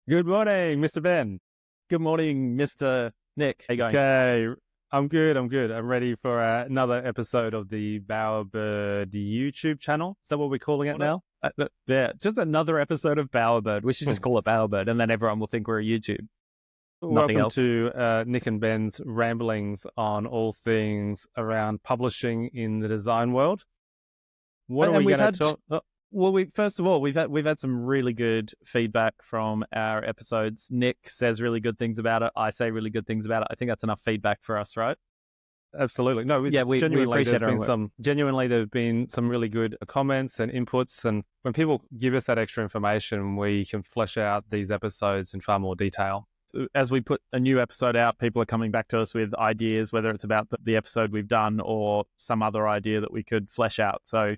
Good morning, Mr. Ben. Good morning, Mr. Nick. How you going? Okay, I'm good. I'm ready for another episode of the Bowerbird YouTube channel. Is that what we're calling it now? Yeah, just another episode of Bowerbird. We should just call it Bowerbird, and then everyone will think we're a YouTube. Nothing Welcome else. to Nic and Ben's ramblings on all things around publishing in the design world. What are we going to talk? Well, first of all, we've had some really good feedback from our episodes. Nick says really good things about it. I say really good things about it. I think that's enough feedback for us, right? Absolutely. No, it's We appreciate genuinely there have been some really good comments and inputs, and when people give us that extra information, we can flesh out these episodes in far more detail. As we put a new episode out, people are coming back to us with ideas, whether it's about the episode we've done or some other idea that we could flesh out. So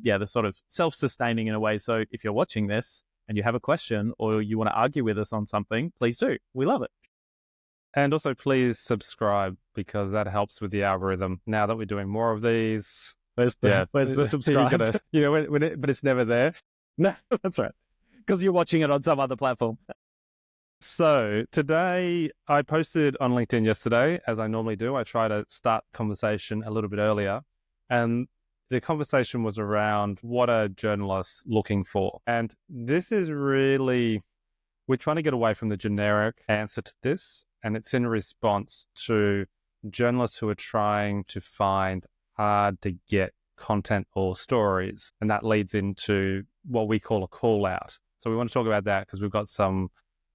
they're sort of self-sustaining in a way. So if you're watching this and you have a question or you want to argue with us on something, please do. We love it. And also please subscribe, because that helps with the algorithm. Now that we're doing more of these, where's the subscribe? But it's never there. No, that's right. Because you're watching it on some other platform. So today, I posted on LinkedIn yesterday, as I normally do. I try to start conversation a little bit earlier. And the conversation was around what are journalists looking for? And this is really, we're trying to get away from the generic answer to this. And it's in response to journalists who are trying to find hard to get content or stories. And that leads into what we call a call out. So we want to talk about that because we've got some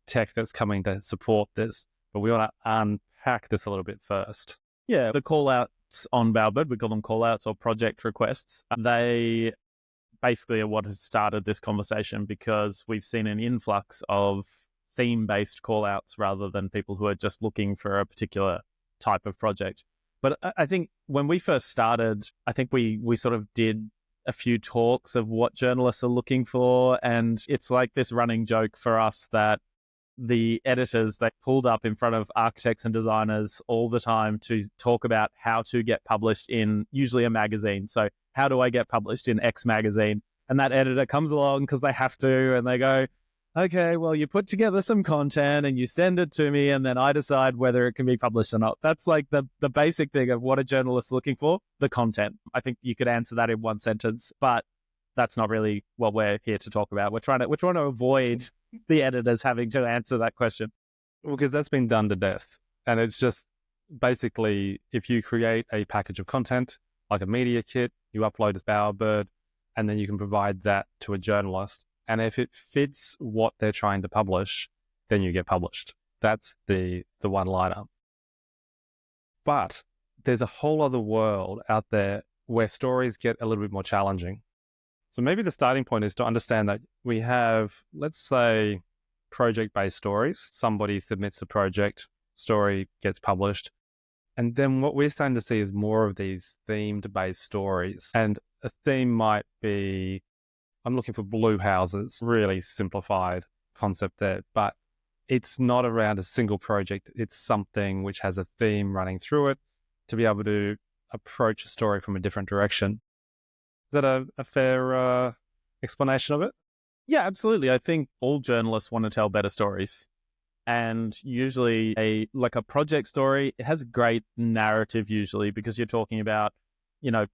tech that's coming to support this, but we want to unpack this a little bit first. Yeah, the call outs on Bowerbird, we call them call outs or project requests. They basically are what has started this conversation, because we've seen an influx of theme-based call outs rather than people who are just looking for a particular type of project. But I think when we first started, I think we sort of did a few talks of what journalists are looking for. And it's like this running joke for us that the editors, they pulled up in front of architects and designers all the time to talk about how to get published in usually a magazine. So how do I get published in X magazine? And that editor comes along because they have to, and they go, okay, well, you put together some content and you send it to me, and then I decide whether it can be published or not. That's like the basic thing of what a journalist is looking for, the content. I think you could answer that in one sentence, but that's not really what we're here to talk about. We're trying to avoid the editors having to answer that question. Well, because that's been done to death. And it's just basically, if you create a package of content, like a media kit, you upload as Bowerbird, and then you can provide that to a journalist. And if it fits what they're trying to publish, then you get published. That's the one-liner. But there's a whole other world out there where stories get a little bit more challenging. So maybe the starting point is to understand that we have, let's say, project-based stories. Somebody submits a project, story gets published. And then what we're starting to see is more of these themed-based stories. And a theme might be, I'm looking for blue houses, really simplified concept there, but it's not around a single project. It's something which has a theme running through it to be able to approach a story from a different direction. Is that a fair explanation of it? Yeah, absolutely. I think all journalists want to tell better stories. And usually a project story, it has a great narrative usually, because you're talking about,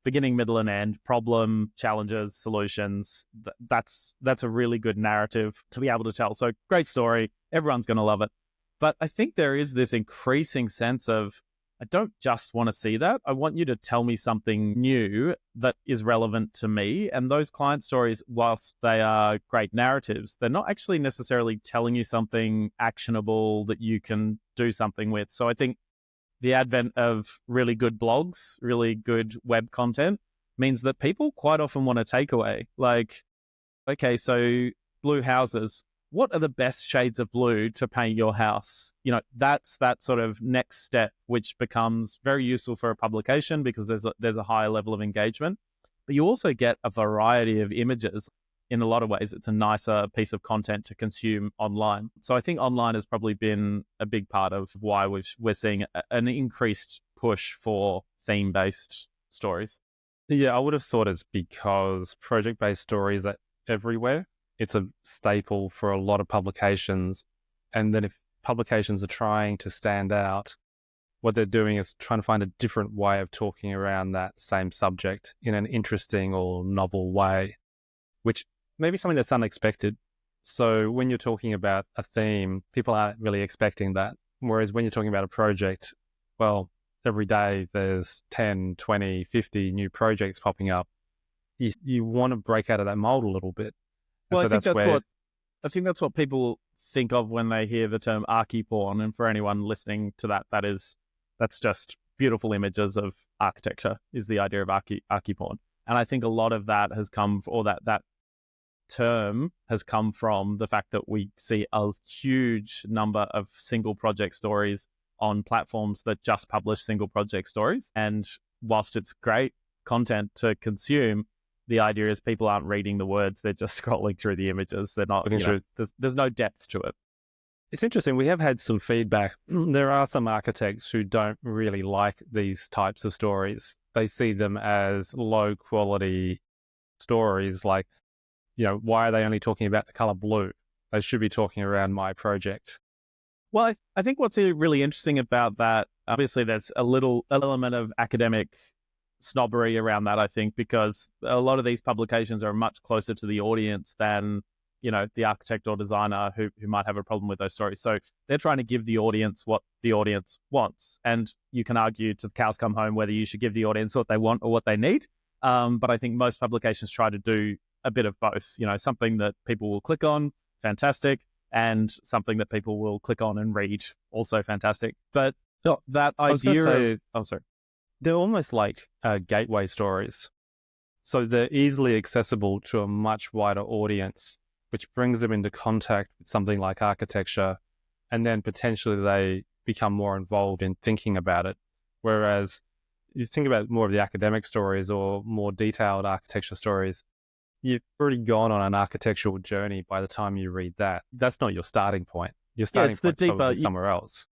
beginning, middle, and end, problem, challenges, solutions. That's a really good narrative to be able to tell. So great story. Everyone's going to love it. But I think there is this increasing sense of, I don't just want to see that. I want you to tell me something new that is relevant to me. And those client stories, whilst they are great narratives, they're not actually necessarily telling you something actionable that you can do something with. So I think the advent of really good blogs, really good web content, means that people quite often want a takeaway. Like, okay, so blue houses. What are the best shades of blue to paint your house? That's that sort of next step, which becomes very useful for a publication because there's a higher level of engagement. But you also get a variety of images. In a lot of ways, it's a nicer piece of content to consume online. So I think online has probably been a big part of why we're seeing an increased push for theme-based stories. Yeah, I would have thought it's because project-based stories are everywhere. it's a staple for a lot of publications. And then if publications are trying to stand out, what they're doing is trying to find a different way of talking around that same subject in an interesting or novel way, which may be something that's unexpected. So when you're talking about a theme, people aren't really expecting that. Whereas when you're talking about a project, well, every day there's 10, 20, 50 new projects popping up. You want to break out of that mold a little bit. And Well, so I think that's what people think of when they hear the term archi-porn. And for anyone listening to that, that's just beautiful images of architecture is the idea of archi-porn. And I think a lot of that has come, or that term has come from the fact that we see a huge number of single project stories on platforms that just publish single project stories. And whilst it's great content to consume, the idea is people aren't reading the words, they're just scrolling through the images. They're not, there's no depth to it. It's interesting. We have had some feedback. There are some architects who don't really like these types of stories. They see them as low quality stories. Like, why are they only talking about the color blue? They should be talking around my project. Well, I think what's really interesting about that, obviously there's a little element of academic snobbery around that, I think, because a lot of these publications are much closer to the audience than, the architect or designer who might have a problem with those stories. So they're trying to give the audience what the audience wants. And you can argue to the cows come home whether you should give the audience what they want or what they need. But I think most publications try to do a bit of both, something that people will click on, fantastic, and something that people will click on and read, also fantastic. But that idea they're almost like gateway stories. So they're easily accessible to a much wider audience, which brings them into contact with something like architecture, and then potentially they become more involved in thinking about it. Whereas you think about more of the academic stories or more detailed architecture stories, you've already gone on an architectural journey by the time you read that. That's not your starting point. Your starting point is probably somewhere else.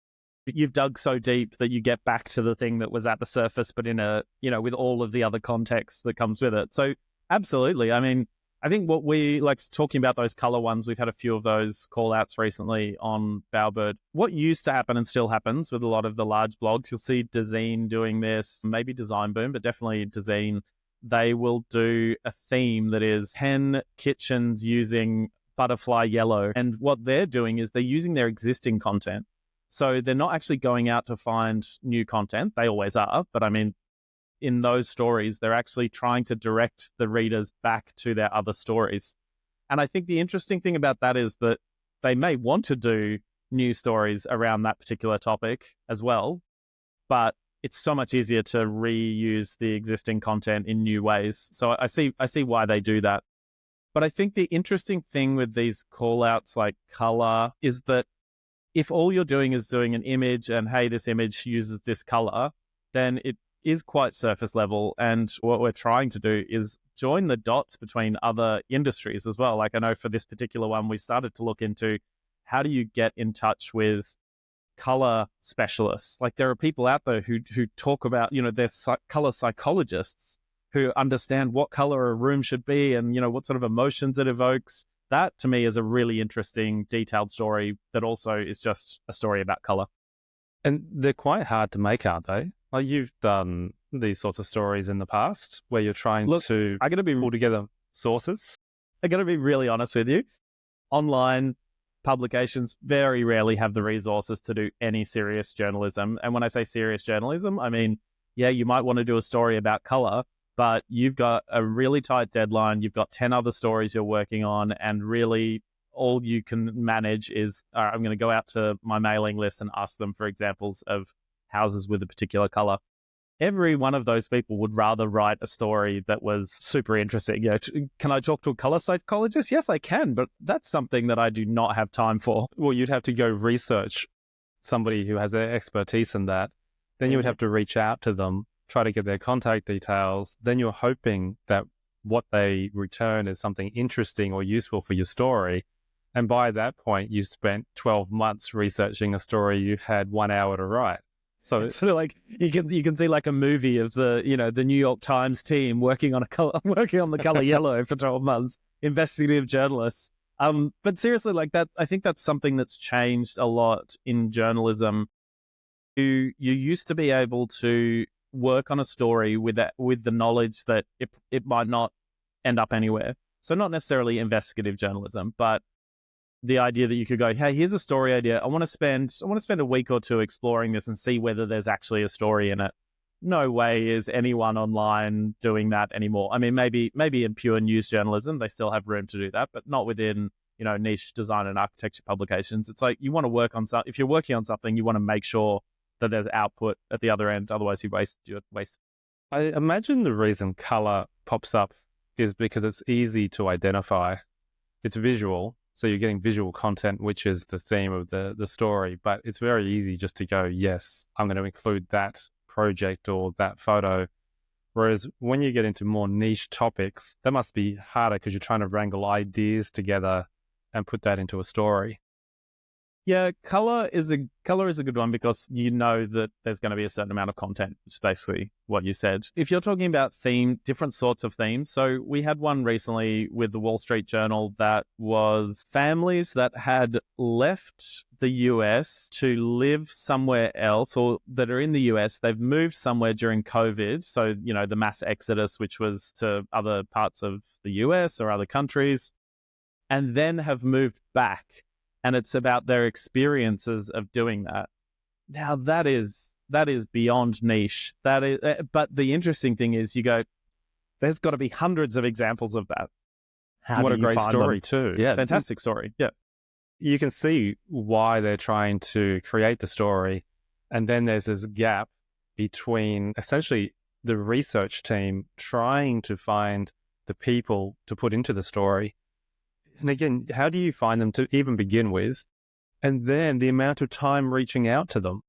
You've dug so deep that you get back to the thing that was at the surface, but in with all of the other context that comes with it. So absolutely. I mean, I think what we like talking about those color ones, we've had a few of those call outs recently on Bowerbird. What used to happen and still happens with a lot of the large blogs, you'll see Dezeen doing this, maybe Design Boom, but definitely Dezeen. They will do a theme that is 10 kitchens using butterfly yellow. And what they're doing is they're using their existing content. So they're not actually going out to find new content. They always are. But I mean, in those stories, they're actually trying to direct the readers back to their other stories. And I think the interesting thing about that is that they may want to do new stories around that particular topic as well, but it's so much easier to reuse the existing content in new ways. So I see why they do that. But I think the interesting thing with these call-outs like color is that if all you're doing is doing an image and, hey, this image uses this color, then it is quite surface level. And what we're trying to do is join the dots between other industries as well. Like I know for this particular one, we started to look into how do you get in touch with color specialists? Like there are people out there who talk about, they're color psychologists who understand what color a room should be and, what sort of emotions it evokes. That to me is a really interesting detailed story that also is just a story about color. And they're quite hard to make, aren't they? Like you've done these sorts of stories in the past where you're trying to pull together sources. I'm going to be really honest with you. Online publications very rarely have the resources to do any serious journalism. And when I say serious journalism, I mean, yeah, you might want to do a story about color, but you've got a really tight deadline. You've got 10 other stories you're working on. And really all you can manage is, all right, I'm going to go out to my mailing list and ask them for examples of houses with a particular color. Every one of those people would rather write a story that was super interesting. Can I talk to a color psychologist? Yes, I can, but that's something that I do not have time for. Well, you'd have to go research somebody who has their expertise in that. Then you would have to reach out to them, try to get their contact details. Then you're hoping that what they return is something interesting or useful for your story. And by that point, you spent 12 months researching a story you had 1 hour to write. So it's sort of like you can see like a movie of the New York Times team working on the color yellow for 12 months, investigative journalists. But seriously, like that, I think that's something that's changed a lot in journalism. You used to be able to work on a story with the knowledge that it might not end up anywhere. So not necessarily investigative journalism, but the idea that you could go, hey, here's a story idea. I want to spend a week or two exploring this and see whether there's actually a story in it. No way is anyone online doing that anymore. I mean, maybe in pure news journalism, they still have room to do that, but not within, niche design and architecture publications. It's like you want to work on something. If you're working on something, you want to make sure that there's output at the other end. Otherwise, you waste. I imagine the reason color pops up is because it's easy to identify. It's visual. So you're getting visual content, which is the theme of the story, but it's very easy just to go, yes, I'm going to include that project or that photo. Whereas when you get into more niche topics, that must be harder because you're trying to wrangle ideas together and put that into a story. Yeah, color is a good one because you know that there's going to be a certain amount of content, which is basically what you said. If you're talking about different sorts of themes, so we had one recently with the Wall Street Journal that was families that had left the US to live somewhere else, or that are in the US, they've moved somewhere during COVID. So, the mass exodus, which was to other parts of the US or other countries, and then have moved back. And it's about their experiences of doing that. Now that is beyond niche. That is, but the interesting thing is, you go, there's got to be hundreds of examples of that. What a great story too! Yeah, fantastic story. Yeah, you can see why they're trying to create the story, and then there's this gap between essentially the research team trying to find the people to put into the story. And again, how do you find them to even begin with? And then the amount of time reaching out to them.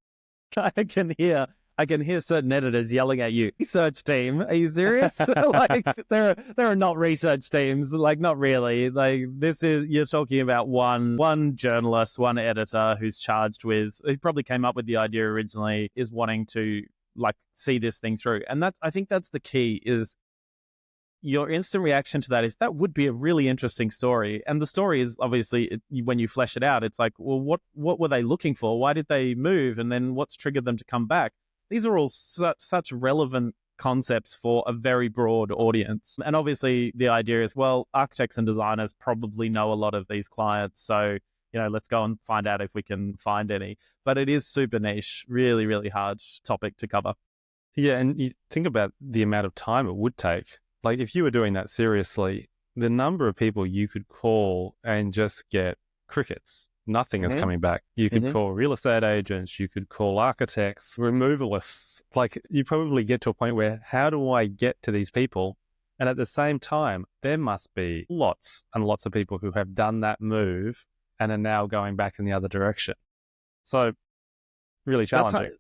I can hear certain editors yelling at you. Research team, are you serious? Like there are not research teams, like not really. Like you're talking about one journalist, one editor who's charged with, who probably came up with the idea originally, is wanting to like see this thing through. And I think that's the key, is your instant reaction to that is that would be a really interesting story. And the story is obviously, when you flesh it out, it's like, well, what were they looking for? Why did they move? And then what's triggered them to come back? These are all such relevant concepts for a very broad audience. And obviously the idea is, well, architects and designers probably know a lot of these clients. So, let's go and find out if we can find any. But it is super niche, really, really hard topic to cover. Yeah. And you think about the amount of time it would take. Like if you were doing that seriously, the number of people you could call and just get crickets, nothing is coming back. You could call real estate agents, you could call architects, removalists. Like you probably get to a point where, how do I get to these people? And at the same time, there must be lots and lots of people who have done that move and are now going back in the other direction. So really challenging.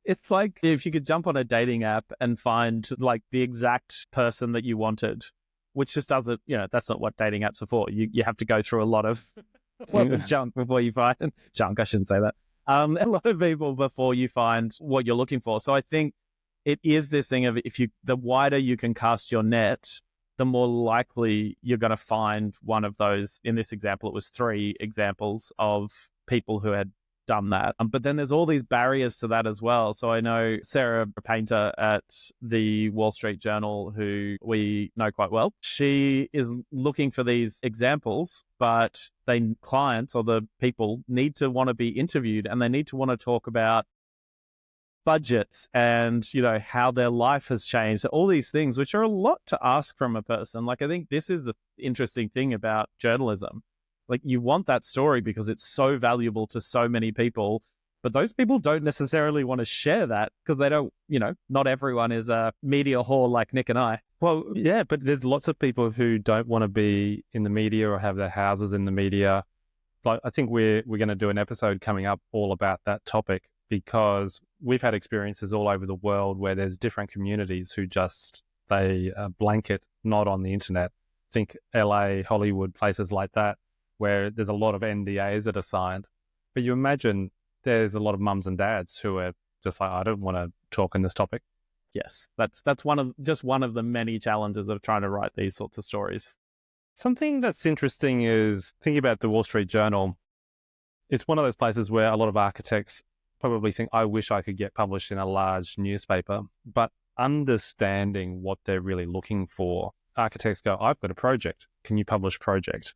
It's like if you could jump on a dating app and find like the exact person that you wanted, which just doesn't, that's not what dating apps are for. You have to go through a lot of junk before you find junk. I shouldn't say that. A lot of people before you find what you're looking for. So I think it is this thing of, the wider you can cast your net, the more likely you're going to find one of those. In this example, it was 3 examples of people who had done that. But then there's all these barriers to that as well. So I know Sarah, a painter at the Wall Street Journal, who we know quite well, she is looking for these examples, but clients or the people need to want to be interviewed, and they need to want to talk about budgets and, how their life has changed, all these things, which are a lot to ask from a person. Like, I think this is the interesting thing about journalism. Like, you want that story because it's so valuable to so many people, but those people don't necessarily want to share that because they don't, not everyone is a media whore like Nic and I. Well, yeah, but there's lots of people who don't want to be in the media or have their houses in the media. But I think we're going to do an episode coming up all about that topic, because we've had experiences all over the world where there's different communities who they blanket not on the internet. Think LA, Hollywood, places like that, where there's a lot of NDAs that are signed. But you imagine there's a lot of mums and dads who are just like, I don't want to talk in this topic. Yes, that's one of the many challenges of trying to write these sorts of stories. Something that's interesting is thinking about the Wall Street Journal. It's one of those places where a lot of architects probably think, I wish I could get published in a large newspaper, but understanding what they're really looking for, architects go, I've got a project. Can you publish project?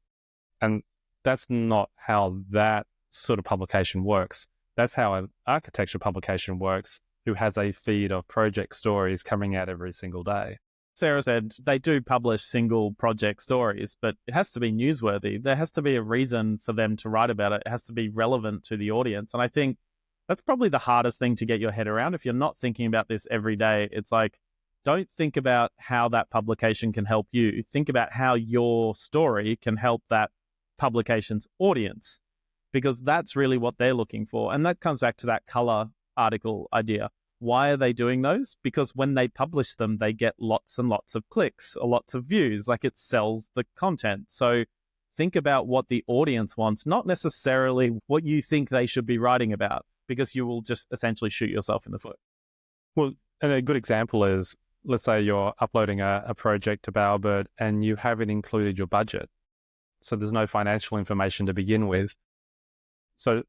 And that's not how that sort of publication works. That's how an architecture publication works, who has a feed of project stories coming out every single day. Sarah said they do publish single project stories, but it has to be newsworthy. There has to be a reason for them to write about it. It has to be relevant to the audience. And I think that's probably the hardest thing to get your head around. If you're not thinking about this every day, it's like, don't think about how that publication can help you. Think about how your story can help that publication's audience, because that's really what they're looking for. And that comes back to that color article idea. Why are they doing those? Because when they publish them, they get lots and lots of clicks, or lots of views, like it sells the content. So think about what the audience wants, not necessarily what you think they should be writing about, because you will just essentially shoot yourself in the foot. Well, and a good example is, let's say you're uploading a project to Bowerbird and you haven't included your budget. So there's no financial information to begin with. So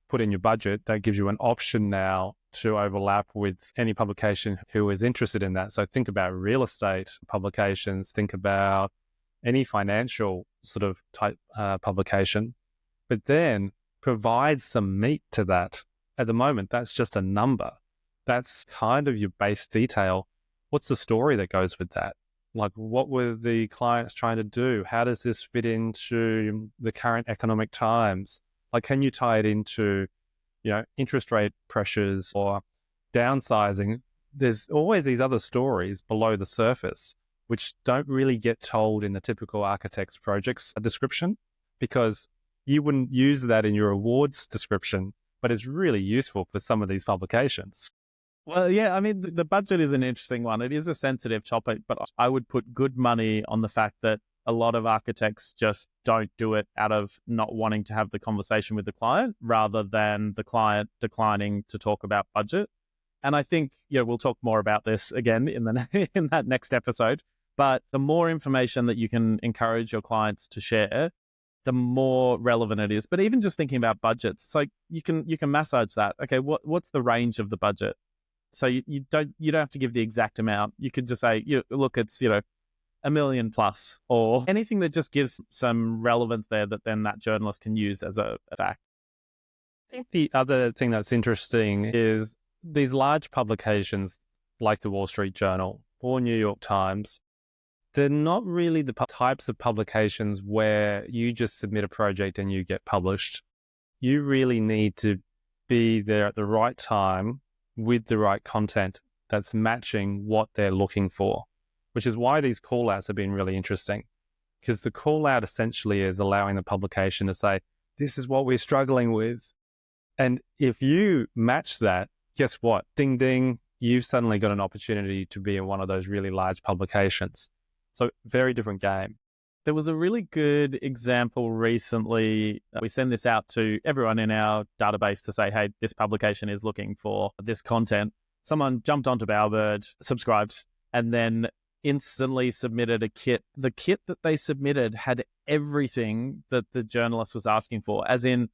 put in your budget. That gives you an option now to overlap with any publication who is interested in that. So think about real estate publications, think about any financial sort of type publication, but then provide some meat to that. At the moment, that's just a number. That's kind of your base detail. What's the story that goes with that? Like, what were the clients trying to do? How does this fit into the current economic times? Like, can you tie it into, interest rate pressures or downsizing? There's always these other stories below the surface, which don't really get told in the typical architect's projects description, because you wouldn't use that in your awards description, but it's really useful for some of these publications. Well, yeah, I mean, the budget is an interesting one. It is a sensitive topic, but I would put good money on the fact that a lot of architects just don't do it out of not wanting to have the conversation with the client, rather than the client declining to talk about budget. And I think, we'll talk more about this again in that next episode. But the more information that you can encourage your clients to share, the more relevant it is. But even just thinking about budgets, it's like you can massage that. Okay, what's the range of the budget? So you don't have to give the exact amount. You could just say, look, it's $1 million plus, or anything that just gives some relevance there that then that journalist can use as a fact. I think the other thing that's interesting is these large publications like the Wall Street Journal or New York Times, they're not really the types of publications where you just submit a project and you get published. You really need to be there at the right time with the right content that's matching what they're looking for, which is why these call-outs have been really interesting, because the call-out essentially is allowing the publication to say, this is what we're struggling with. And if you match that, guess what? Ding, ding, you've suddenly got an opportunity to be in one of those really large publications. So very different game. There was a really good example recently. We send this out to everyone in our database to say, hey, this publication is looking for this content. Someone jumped onto Bowerbird, subscribed, and then instantly submitted a kit. The kit that they submitted had everything that the journalist was asking for, as in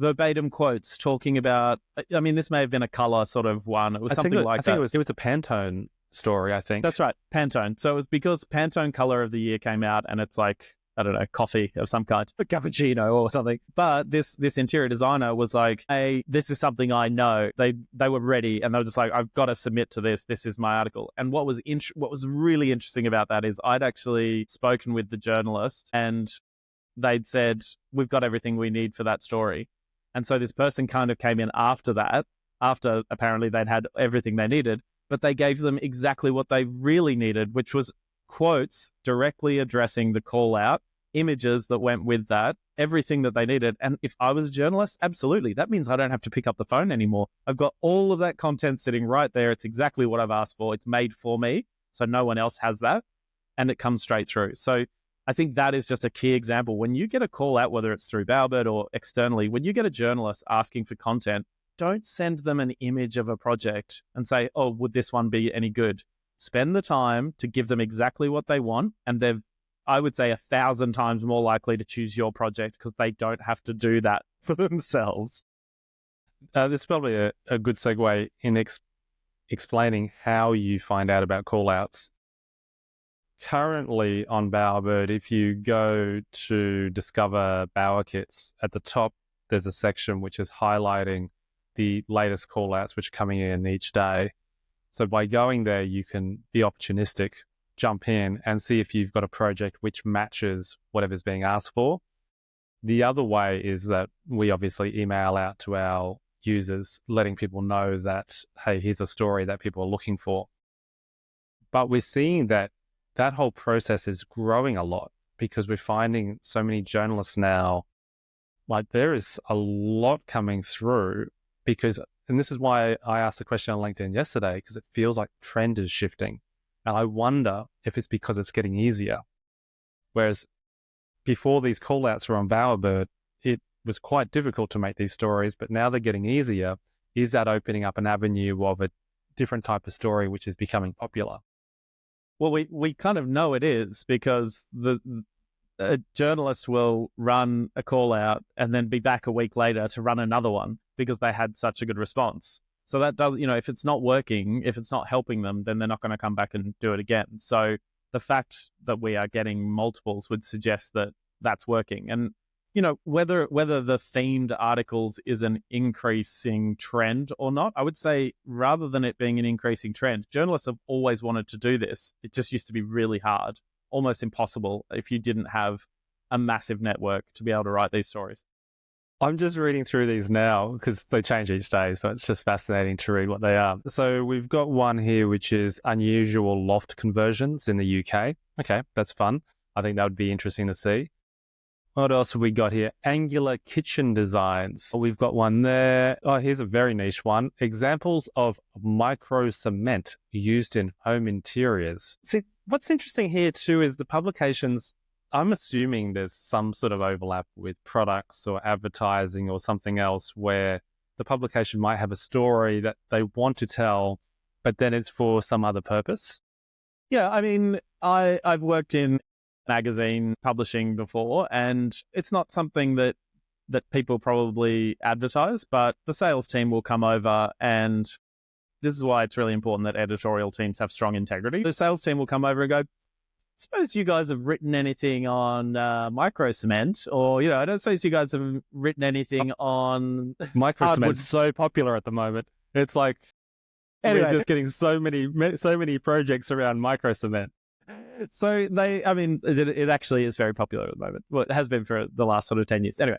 verbatim quotes talking about, this may have been a color sort of one. It was something like that. I think it was a Pantone story, I think. That's right, Pantone. So it was because Pantone color of the year came out, and it's like, I don't know, coffee of some kind, a cappuccino or something. But this interior designer was like, hey, this is something I know. They were ready, and they were just like, I've got to submit to this. This is my article. And what was really interesting about that is I'd actually spoken with the journalist, and they'd said, we've got everything we need for that story. And so this person kind of came in after that, after apparently they'd had everything they needed, but they gave them exactly what they really needed, which was quotes directly addressing the call out, images that went with that, everything that they needed. And if I was a journalist, absolutely. That means I don't have to pick up the phone anymore. I've got all of that content sitting right there. It's exactly what I've asked for. It's made for me, so no one else has that, and it comes straight through. So I think that is just a key example. When you get a call out, whether it's through Bowerbird or externally, when you get a journalist asking for content, don't send them an image of a project and say, oh, would this one be any good? Spend the time to give them exactly what they want, and I would say 1,000 times more likely to choose your project because they don't have to do that for themselves. This is probably a good segue in explaining how you find out about callouts. Currently on Bowerbird, if you go to discover Bower kits, at the top, there's a section which is highlighting the latest callouts which are coming in each day. So by going there, you can be opportunistic, jump in and see if you've got a project which matches whatever's being asked for. The other way is that we obviously email out to our users, letting people know that, hey, here's a story that people are looking for. But we're seeing that whole process is growing a lot because we're finding so many journalists now, like there is a lot coming through because, and this is why I asked the question on LinkedIn yesterday, because it feels like the trend is shifting. And I wonder if it's because it's getting easier. Whereas before these callouts were on Bowerbird, it was quite difficult to make these stories, but now they're getting easier. Is that opening up an avenue of a different type of story which is becoming popular? Well, we kind of know it is because a journalist will run a call out and then be back a week later to run another one because they had such a good response. So that does, if it's not working, if it's not helping them, then they're not going to come back and do it again. So the fact that we are getting multiples would suggest that that's working. And whether the themed articles is an increasing trend or not, I would say rather than it being an increasing trend, journalists have always wanted to do this. It just used to be really hard, almost impossible if you didn't have a massive network to be able to write these stories. I'm just reading through these now because they change each day, so it's just fascinating to read what they are. So we've got one here which is unusual loft conversions in the UK. Okay, that's fun. I think that would be interesting to see. What else have we got here? Angular kitchen designs. We've got one there. Oh, here's a very niche one. Examples of micro cement used in home interiors. See, what's interesting here too is the publications, I'm assuming there's some sort of overlap with products or advertising or something else where the publication might have a story that they want to tell, but then it's for some other purpose. Yeah, I mean, I've worked in magazine publishing before, and it's not something that people probably advertise, but the sales team will come over, and this is why it's really important that editorial teams have strong integrity. The sales team will come over and go, suppose you guys have written anything on micro cement, or I don't suppose you guys have written anything on micro cement's so popular at the moment. It's like anyway, we're just getting so many projects around micro cement. So it actually is very popular at the moment. Well, it has been for the last sort of 10 years. Anyway,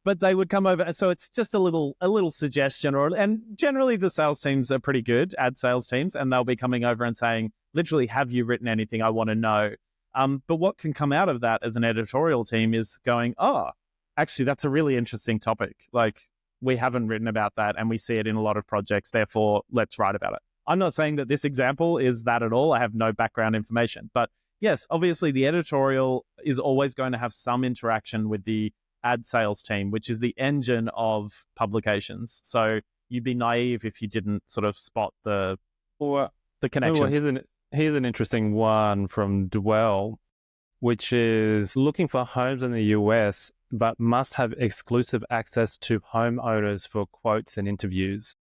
but they would come over. And so it's just a little suggestion, and generally the sales teams are pretty good, ad sales teams, and they'll be coming over and saying, literally, have you written anything? I want to know. But what can come out of that as an editorial team is going, oh, actually, that's a really interesting topic. Like, we haven't written about that and we see it in a lot of projects. Therefore, let's write about it. I'm not saying that this example is that at all. I have no background information. But yes, obviously the editorial is always going to have some interaction with the ad sales team, which is the engine of publications. So you'd be naive if you didn't sort of spot the connections. Here's an interesting one from Dwell, which is looking for homes in the US, but must have exclusive access to homeowners for quotes and interviews.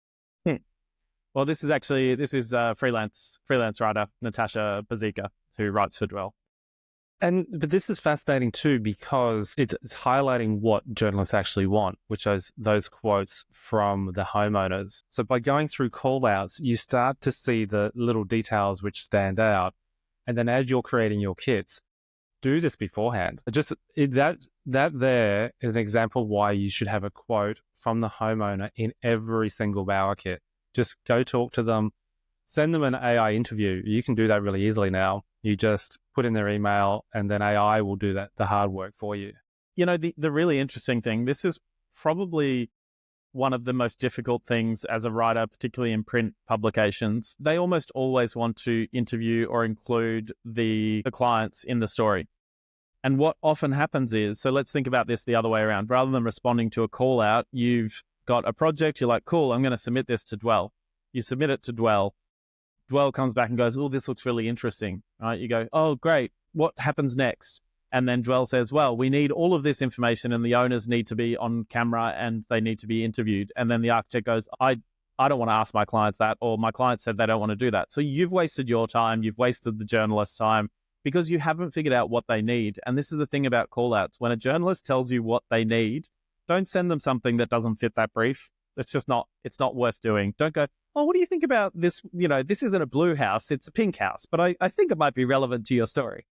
Well, this is freelance writer Natasha Bazika, who writes for Dwell. But this is fascinating too, because it's highlighting what journalists actually want, which is those quotes from the homeowners. So by going through call-outs, you start to see the little details which stand out. And then as you're creating your kits, do this beforehand. That there is an example why you should have a quote from the homeowner in every single Bower kit. Just go talk to them, send them an AI interview. You can do that really easily now. You just put in their email and then AI will do the hard work for you. The really interesting thing, this is probably one of the most difficult things as a writer, particularly in print publications. They almost always want to interview or include the clients in the story. And what often happens is, so let's think about this the other way around. Rather than responding to a call out, you've got a project, you're like, cool, I'm going to submit this to Dwell. You submit it to Dwell. Dwell comes back and goes, oh, this looks really interesting, right? You go, oh, great. What happens next? And then Dwell says, well, we need all of this information and the owners need to be on camera and they need to be interviewed. And then the architect goes, I don't want to ask my clients that, or my client said they don't want to do that. So you've wasted your time, you've wasted the journalist's time because you haven't figured out what they need. And this is the thing about call-outs. When a journalist tells you what they need, don't send them something that doesn't fit that brief. It's not worth doing. Don't go, oh, what do you think about this? This isn't a blue house, it's a pink house, but I think it might be relevant to your story.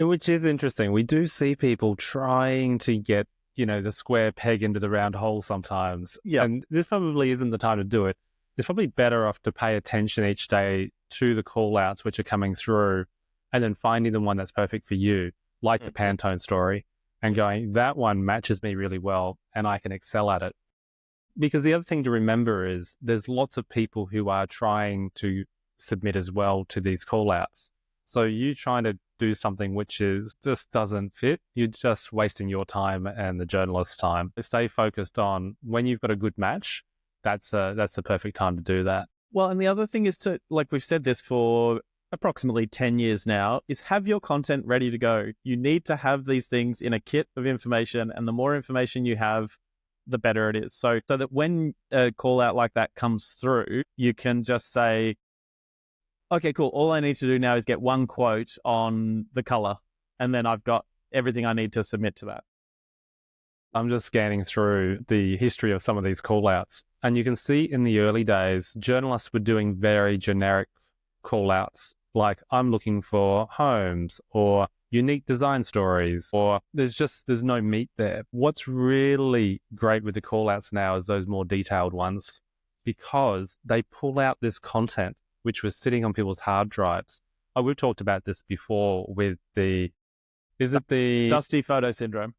Which is interesting. We do see people trying to get, the square peg into the round hole sometimes. Yeah. And this probably isn't the time to do it. It's probably better off to pay attention each day to the call outs which are coming through and then finding the one that's perfect for you, like the Pantone story, and going, that one matches me really well and I can excel at it. Because the other thing to remember is there's lots of people who are trying to submit as well to these call outs. So you trying to do something which just doesn't fit, you're just wasting your time and the journalist's time. Stay focused on when you've got a good match, that's the perfect time to do that. Well, and the other thing is to, like we've said this for approximately 10 years now, is have your content ready to go. You need to have these things in a kit of information, and the more information you have, the better it is. So that when a call out like that comes through, you can just say, okay, cool. All I need to do now is get one quote on the color, and then I've got everything I need to submit to that. I'm just scanning through the history of some of these call-outs, and you can see in the early days, journalists were doing very generic call-outs, like I'm looking for homes or unique design stories, or there's no meat there. What's really great with the call-outs now is those more detailed ones, because they pull out this content which was sitting on people's hard drives. Oh, we've talked about this before with the Dusty photo syndrome,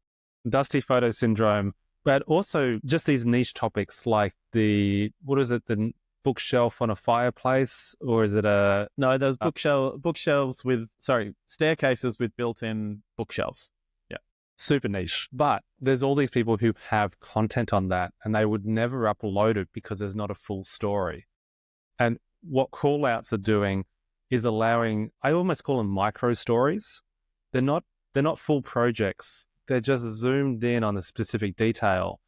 but also just these niche topics like the bookshelf on a fireplace, or is it those bookshelves with, staircases with built-in bookshelves. Yeah. Super niche. But there's all these people who have content on that and they would never upload it because there's not a full story. And what call-outs are doing is allowing, I almost call them micro stories. They're not full projects. They're just zoomed in on a specific detail.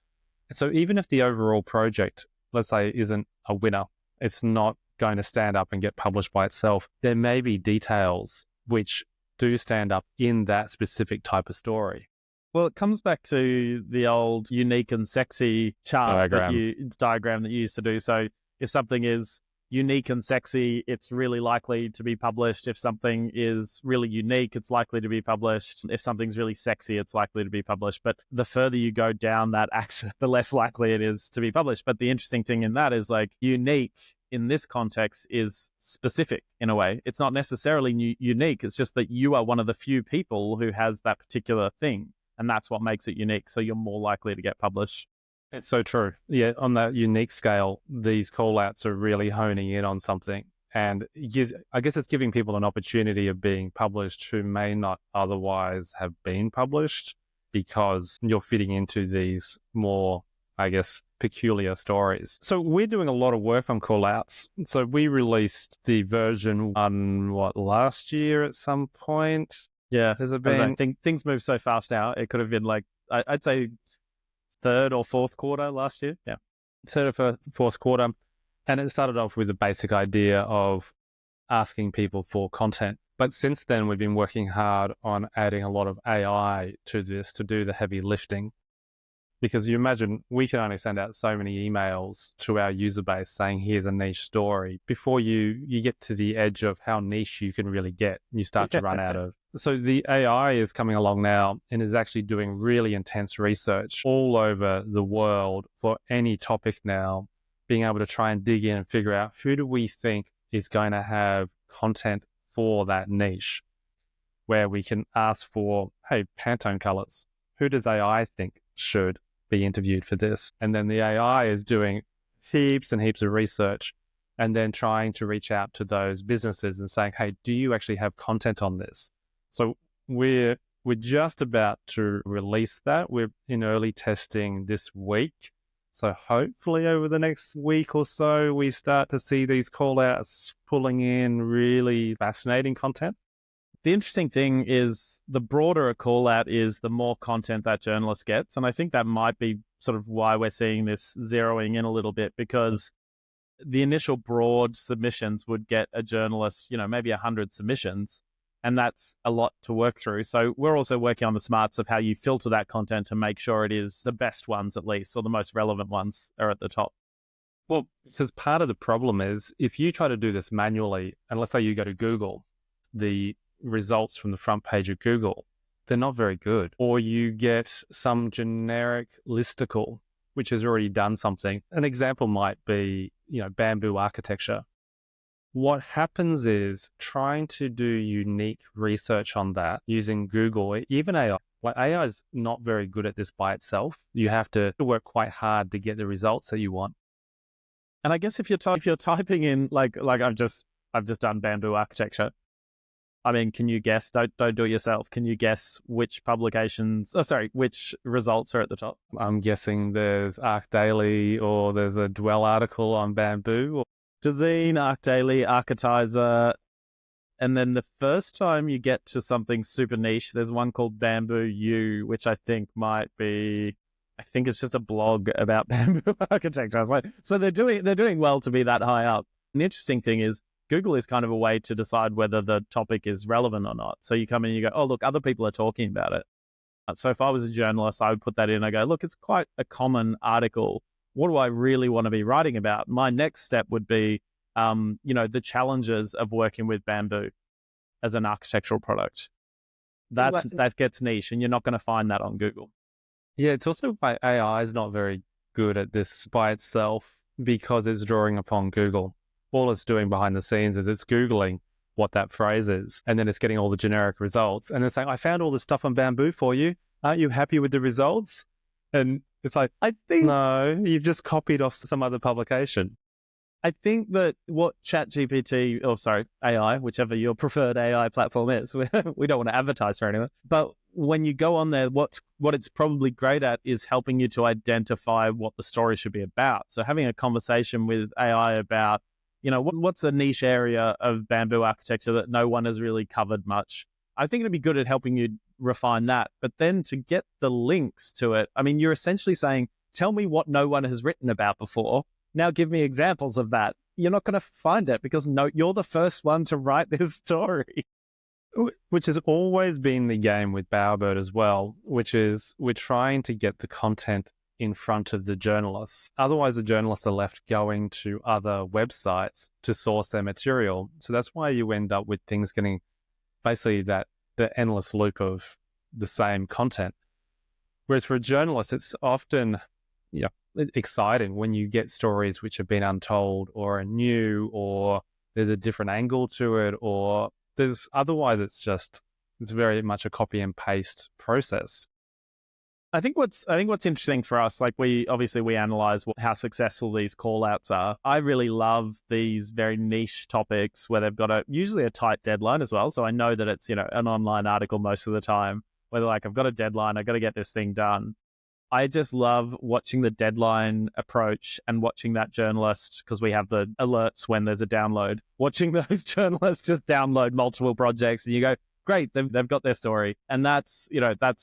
And so even if the overall project, let's say, isn't a winner, it's not going to stand up and get published by itself, there may be details which do stand up in that specific type of story. Well, it comes back to the old unique and sexy diagram that you used to do. So if something is unique and sexy, it's really likely to be published. If something is really unique, it's likely to be published. If something's really sexy, it's likely to be published. But the further you go down that axis, the less likely it is to be published. But the interesting thing in that is, like, unique in this context is specific in a way. It's not necessarily unique. It's just that you are one of the few people who has that particular thing. And that's what makes it unique. So you're more likely to get published. It's so true. Yeah, on that unique scale, these call-outs are really honing in on something. And I guess it's giving people an opportunity of being published who may not otherwise have been published, because you're fitting into these more, I guess, peculiar stories. So we're doing a lot of work on call-outs. So we released the version on, last year at some point? Yeah. Has it been? Things move so fast now. It could have been like, I'd say, third or fourth quarter last year. Yeah. Third or fourth quarter. And it started off with the basic idea of asking people for content. But since then, we've been working hard on adding a lot of AI to this to do the heavy lifting. Because you imagine we can only send out so many emails to our user base saying, here's a niche story, before you get to the edge of how niche you can really get. You start to run out of. So the AI is coming along now and is actually doing really intense research all over the world for any topic now, being able to try and dig in and figure out, who do we think is going to have content for that niche, where we can ask for, hey, Pantone colors. Who does AI think should be interviewed for this? And then the AI is doing heaps and heaps of research and then trying to reach out to those businesses and saying, hey, do you actually have content on this? So we're just about to release that. We're in early testing this week. So hopefully over the next week or so, we start to see these call outs pulling in really fascinating content. The interesting thing is the broader a call out is, the more content that journalist gets. And I think that might be sort of why we're seeing this zeroing in a little bit, because the initial broad submissions would get a journalist, maybe 100 submissions, and that's a lot to work through. So we're also working on the smarts of how you filter that content to make sure it is the best ones, at least, or the most relevant ones are at the top. Well, because part of the problem is if you try to do this manually, and let's say you go to Google, the results from the front page of Google, they're not very good. Or you get some generic listicle, which has already done something. An example might be, bamboo architecture. What happens is trying to do unique research on that using Google, even AI. Like, AI is not very good at this by itself. You have to work quite hard to get the results that you want. And I guess if you're typing in like I've just done bamboo architecture. I mean, can you guess? Don't do it yourself. Can you guess which which results are at the top? I'm guessing there's Arc Daily, or there's a Dwell article on bamboo. Dezeen, Arc Daily, Architizer. And then the first time you get to something super niche, there's one called Bamboo U, which I think it's just a blog about bamboo architecture. I was like, so they're doing well to be that high up. And the interesting thing is, Google is kind of a way to decide whether the topic is relevant or not. So you come in and you go, oh, look, other people are talking about it. So if I was a journalist, I would put that in. I go, look, it's quite a common article. What do I really want to be writing about? My next step would be, the challenges of working with bamboo as an architectural product. That gets niche, and you're not going to find that on Google. Yeah, it's also why AI is not very good at this by itself, because it's drawing upon Google. All it's doing behind the scenes is it's Googling what that phrase is, and then it's getting all the generic results. And it's saying, I found all this stuff on bamboo for you. Aren't you happy with the results? And it's like, I think, no, you've just copied off some other publication. I think that what AI, whichever your preferred AI platform is, we don't want to advertise for anyone, but when you go on there, what it's probably great at is helping you to identify what the story should be about. So having a conversation with AI about, what's a niche area of bamboo architecture that no one has really covered much, I think it'd be good at helping you refine that. But then to get the links to it, I mean, you're essentially saying, tell me what no one has written about before. Now give me examples of that. You're not going to find it because you're the first one to write this story. Which has always been the game with Bowerbird as well, which is we're trying to get the content in front of the journalists. Otherwise, the journalists are left going to other websites to source their material. So that's why you end up with things getting basically the endless loop of the same content. Whereas for a journalist, it's often exciting when you get stories which have been untold or are new, or there's a different angle to it, or otherwise it's very much a copy and paste process. I think what's interesting for us, like we analyze how successful these call outs are. I really love these very niche topics where they've got usually a tight deadline as well. So I know that it's, an online article most of the time where they're like, I've got a deadline, I've got to get this thing done. I just love watching the deadline approach and watching that journalist, because we have the alerts when there's a download, watching those journalists just download multiple projects, and you go, great, they've got their story. And that's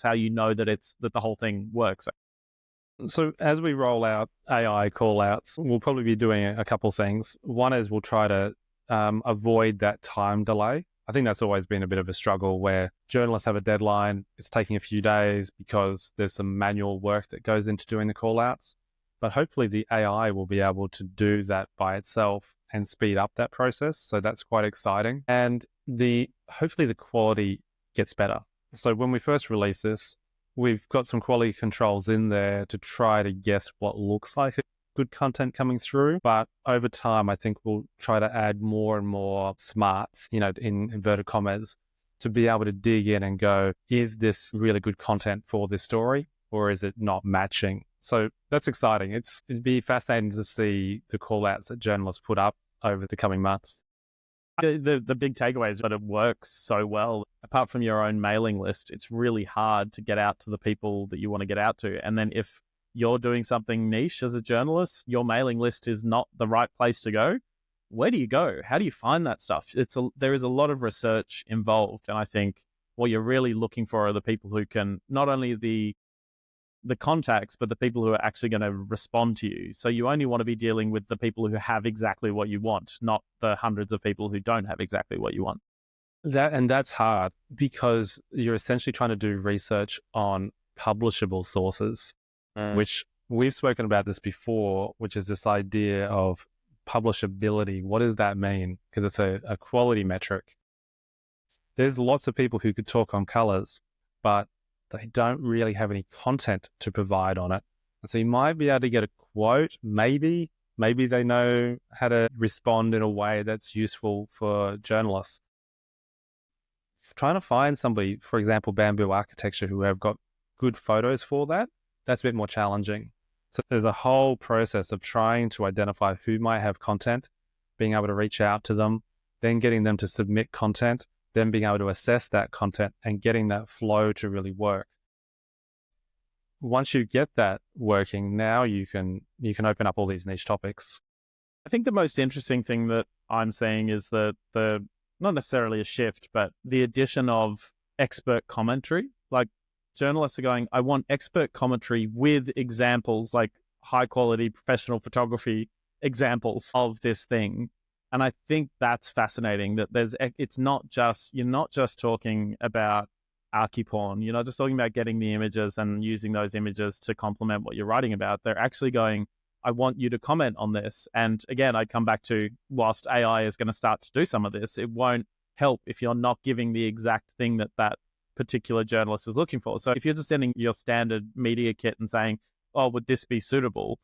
how you know that the whole thing works. So as we roll out AI call outs, we'll probably be doing a couple things. One is we'll try to avoid that time delay. I think that's always been a bit of a struggle where journalists have a deadline. It's taking a few days because there's some manual work that goes into doing the call outs. But hopefully the AI will be able to do that by itself and speed up that process. So that's quite exciting. And hopefully the quality gets better. So when we first release this, we've got some quality controls in there to try to guess what looks like good content coming through. But over time, I think we'll try to add more and more smarts, in inverted commas, to be able to dig in and go, is this really good content for this story, or is it not matching? So that's exciting. It'd be fascinating to see the call outs that journalists put up over the coming months. The big takeaway is that it works so well. Apart from your own mailing list, it's really hard to get out to the people that you want to get out to. And then if you're doing something niche as a journalist, your mailing list is not the right place to go. where do you go? How do you find that stuff? There is a lot of research involved. And I think what you're really looking for are the people who can, not only the contacts, but the people who are actually going to respond to you. So you only want to be dealing with the people who have exactly what you want, not the hundreds of people who don't have exactly what you want. That's hard because you're essentially trying to do research on publishable sources, which we've spoken about this before, which is this idea of publishability. What does that mean? Because it's a quality metric. There's lots of people who could talk on colors, but they don't really have any content to provide on it. And so you might be able to get a quote, maybe they know how to respond in a way that's useful for journalists. Trying to find somebody, for example, Bamboo Architecture, who have got good photos for that, that's a bit more challenging. So there's a whole process of trying to identify who might have content, being able to reach out to them, then getting them to submit content, then being able to assess that content and getting that flow to really work. Once you get that working, now you can open up all these niche topics. I think the most interesting thing that I'm seeing is the not necessarily a shift, but the addition of expert commentary. Like journalists are going, I want expert commentary with examples, like high quality professional photography examples of this thing. And I think that's fascinating that you're not just talking about archiporn. You're not just talking about getting the images and using those images to complement what you're writing about. They're actually going, I want you to comment on this. And again, I come back to, whilst AI is going to start to do some of this, it won't help if you're not giving the exact thing that particular journalist is looking for. So if you're just sending your standard media kit and saying, oh, would this be suitable?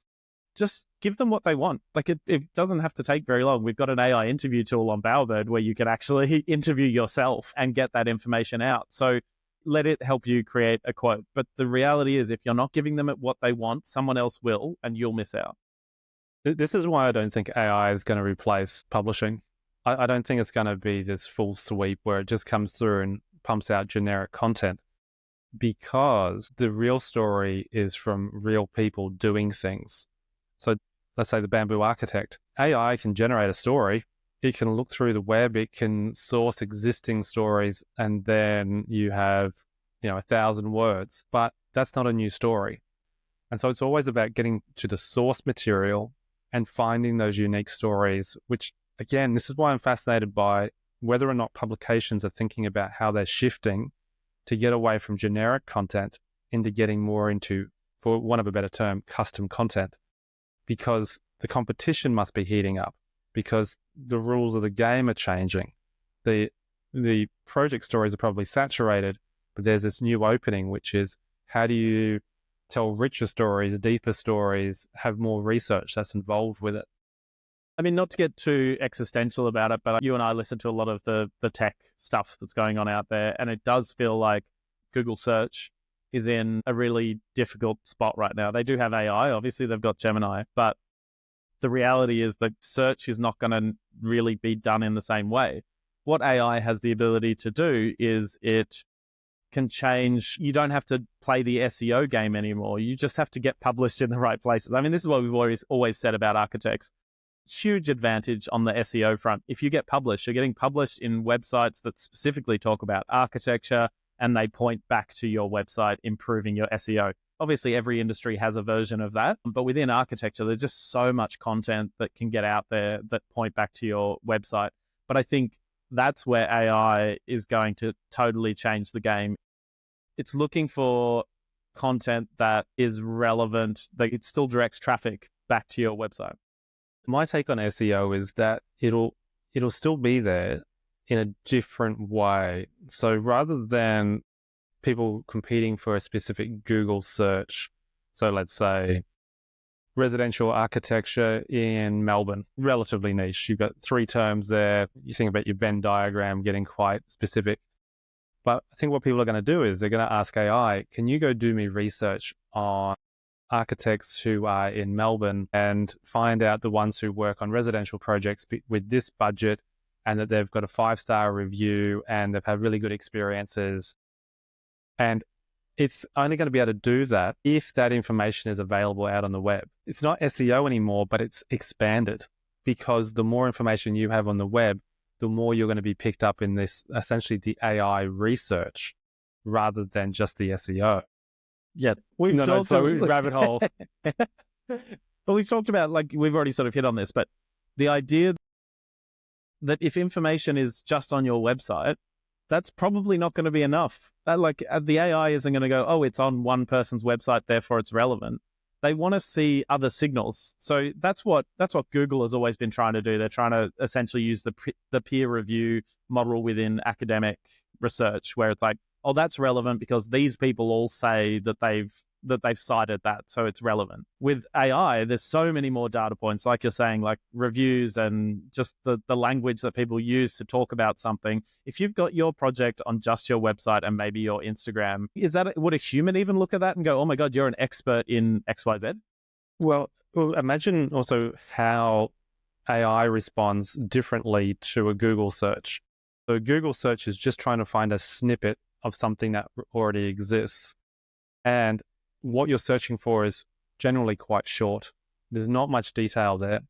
Just give them what they want. Like it doesn't have to take very long. We've got an AI interview tool on Bowerbird where you can actually interview yourself and get that information out. So let it help you create a quote. But the reality is, if you're not giving them what they want, someone else will, and you'll miss out. This is why I don't think AI is going to replace publishing. I don't think it's going to be this full sweep where it just comes through and pumps out generic content, because the real story is from real people doing things. So let's say the Bamboo Architect. AI can generate a story. It can look through the web. It can source existing stories, and then you have, 1,000 words. But that's not a new story. And so it's always about getting to the source material and finding those unique stories, which, again, this is why I'm fascinated by whether or not publications are thinking about how they're shifting to get away from generic content into getting more into, for want of a better term, custom content. Because the competition must be heating up, because the rules of the game are changing. The project stories are probably saturated, but there's this new opening, which is how do you tell richer stories, deeper stories, have more research that's involved with it. I mean, not to get too existential about it, but you and I listen to a lot of the tech stuff that's going on out there, and it does feel like Google search is in a really difficult spot right now. They do have AI, obviously they've got Gemini, but the reality is that search is not going to really be done in the same way. What AI has the ability to do is it can change. You don't have to play the SEO game anymore. You just have to get published in the right places. I mean, this is what we've always said about architects. Huge advantage on the SEO front. If you get published, you're getting published in websites that specifically talk about architecture, and they point back to your website, improving your SEO. Obviously, every industry has a version of that, but within architecture, there's just so much content that can get out there that point back to your website. But I think that's where AI is going to totally change the game. It's looking for content that is relevant, that it still directs traffic back to your website. My take on SEO is that it'll still be there in a different way. So rather than people competing for a specific Google search, so let's say residential architecture in Melbourne, relatively niche. You've got 3 terms there. You think about your Venn diagram getting quite specific. But I think what people are going to do is they're going to ask AI, can you go do me research on architects who are in Melbourne and find out the ones who work on residential projects with this budget, and that they've got a 5-star review and they've had really good experiences. And it's only going to be able to do that if that information is available out on the web. It's not SEO anymore, but it's expanded. because the more information you have on the web, the more you're going to be picked up in this, essentially the AI research rather than just the SEO. Yeah. Rabbit hole. But we've talked about, like, we've already sort of hit on this, but the idea that if information is just on your website, that's probably not going to be enough. The AI isn't going to go, oh, it's on one person's website, therefore it's relevant. They want to see other signals. So that's what Google has always been trying to do. They're trying to essentially use the peer review model within academic research, where it's like, oh, that's relevant because these people all say that they've cited that, so it's relevant. With AI, there's so many more data points, like you're saying, like reviews and just the language that people use to talk about something. If you've got your project on just your website and maybe your Instagram, would a human even look at that and go, oh my God, you're an expert in XYZ? Well, imagine also how AI responds differently to a Google search. So Google search is just trying to find a snippet of something that already exists. And what you're searching for is generally quite short. There's not much detail there.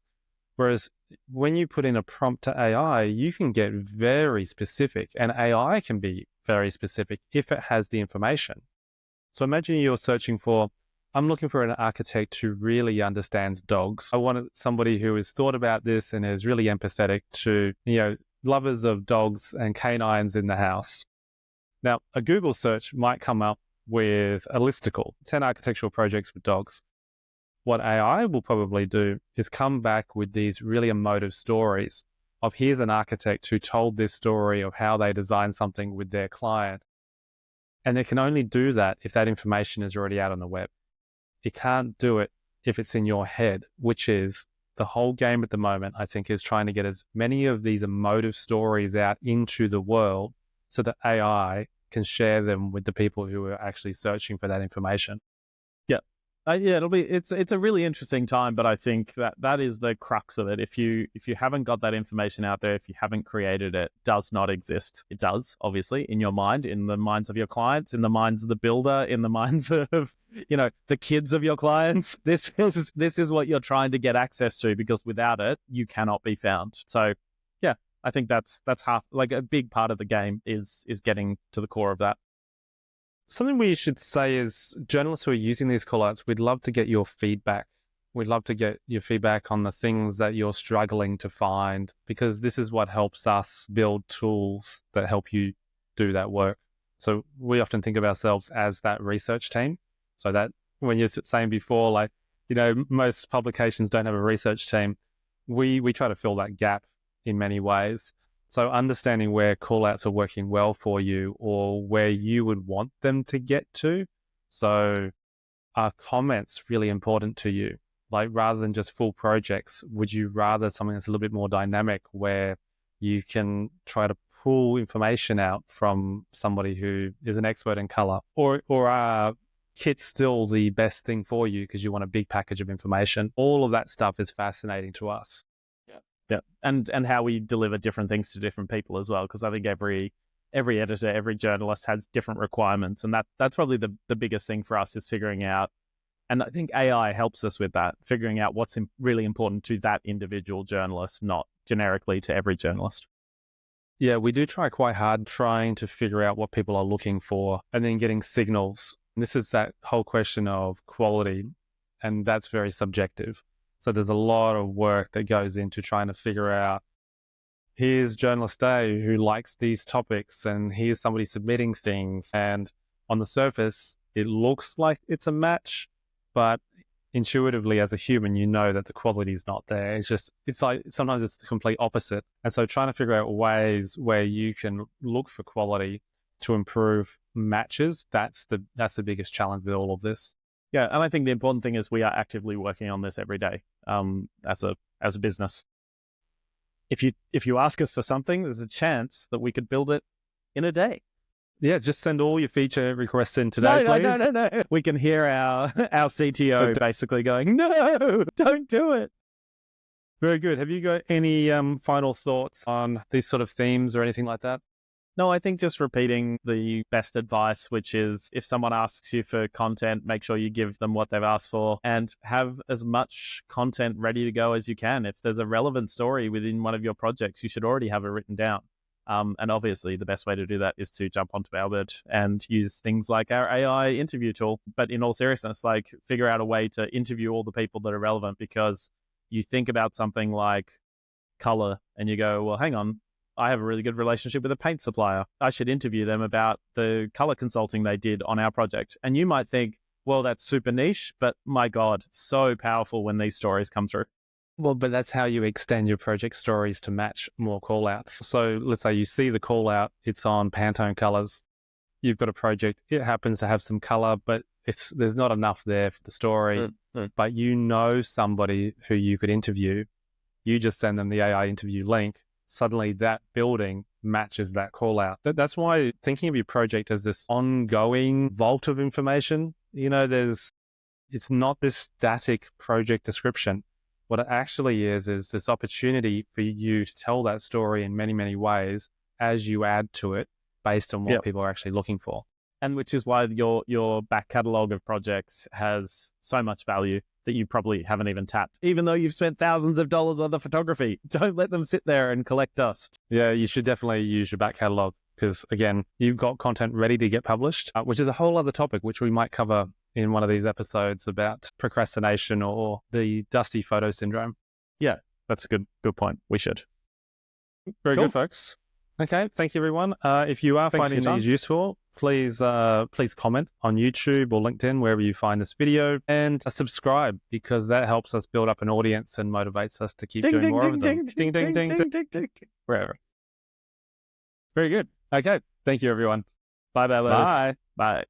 Whereas when you put in a prompt to AI, you can get very specific, and AI can be very specific if it has the information. So imagine you're searching for, I'm looking for an architect who really understands dogs. I want somebody who has thought about this and is really empathetic to, lovers of dogs and canines in the house. Now, a Google search might come up with a listicle, 10 architectural projects with dogs. What AI will probably do is come back with these really emotive stories of, here's an architect who told this story of how they designed something with their client. And it can only do that if that information is already out on the web. It can't do it if it's in your head, which is the whole game at the moment, I think, is trying to get as many of these emotive stories out into the world so that AI can share them with the people who are actually searching for that information. Yeah. It's a really interesting time, but I think that is the crux of it. If you haven't got that information out there, if you haven't created it, it does not exist. It does, obviously, in your mind, in the minds of your clients, in the minds of the builder, in the minds of, the kids of your clients. This is what you're trying to get access to, because without it, you cannot be found. So yeah, I think that's half, like a big part of the game is getting to the core of that. Something we should say is, journalists who are using these callouts, we'd love to get your feedback. We'd love to get your feedback on the things that you're struggling to find, because this is what helps us build tools that help you do that work. So we often think of ourselves as that research team. So that when you're saying before, most publications don't have a research team, we try to fill that gap in many ways. So understanding where callouts are working well for you, or where you would want them to get to. So are comments really important to you? Like, rather than just full projects, would you rather something that's a little bit more dynamic, where you can try to pull information out from somebody who is an expert in color? Or are kits still the best thing for you because you want a big package of information? All of that stuff is fascinating to us. Yeah, and how we deliver different things to different people as well, because I think every editor, every journalist has different requirements, and that's probably the biggest thing for us, is figuring out, and I think AI helps us with that, figuring out what's really important to that individual journalist, not generically to every journalist. Yeah, we do try quite hard trying to figure out what people are looking for, and then getting signals. And this is that whole question of quality, and that's very subjective. So there's a lot of work that goes into trying to figure out, here's journalist A who likes these topics, and here's somebody submitting things. And on the surface, it looks like it's a match, but intuitively as a human, you know that the quality is not there. It's like sometimes it's the complete opposite. And so trying to figure out ways where you can look for quality to improve matches, that's the biggest challenge with all of this. Yeah, and I think the important thing is we are actively working on this every day as a business. If you ask us for something, there's a chance that we could build it in a day. Yeah, just send all your feature requests in today, please. No. We can hear our CTO basically going, no, don't do it. Very good. Have you got any final thoughts on these sort of themes or anything like that? No, I think just repeating the best advice, which is if someone asks you for content, make sure you give them what they've asked for and have as much content ready to go as you can. If there's a relevant story within one of your projects, you should already have it written down. And obviously, the best way to do that is to jump onto Bowerbird and use things like our AI interview tool. But in all seriousness, like figure out a way to interview all the people that are relevant, because you think about something like color and you go, well, hang on, I have a really good relationship with a paint supplier. I should interview them about the color consulting they did on our project. And you might think, well, that's super niche, but my God, so powerful when these stories come through. Well, but that's how you extend your project stories to match more callouts. So let's say you see the callout, it's on Pantone colors. You've got a project, it happens to have some color, but there's not enough there for the story. But you know somebody who you could interview. You just send them the AI interview link. Suddenly that building matches that call out. That's why thinking of your project as this ongoing vault of information, it's not this static project description. What it actually is this opportunity for you to tell that story in many, many ways as you add to it based on what people are actually looking for. And which is why your back catalogue of projects has so much value that you probably haven't even tapped, even though you've spent thousands of dollars on the photography. Don't let them sit there and collect dust. Yeah, you should definitely use your back catalogue because, again, you've got content ready to get published, which is a whole other topic, which we might cover in one of these episodes about procrastination or the dusty photo syndrome. Yeah, that's a good point. We should. Very good, folks. Okay, thank you, everyone. If you are finding these useful, please comment on YouTube or LinkedIn, wherever you find this video, and subscribe, because that helps us build up an audience and motivates us to keep doing more of them. Ding, ding, ding, wherever. Very good. Okay, thank you, everyone. Bye. Bye. Bye.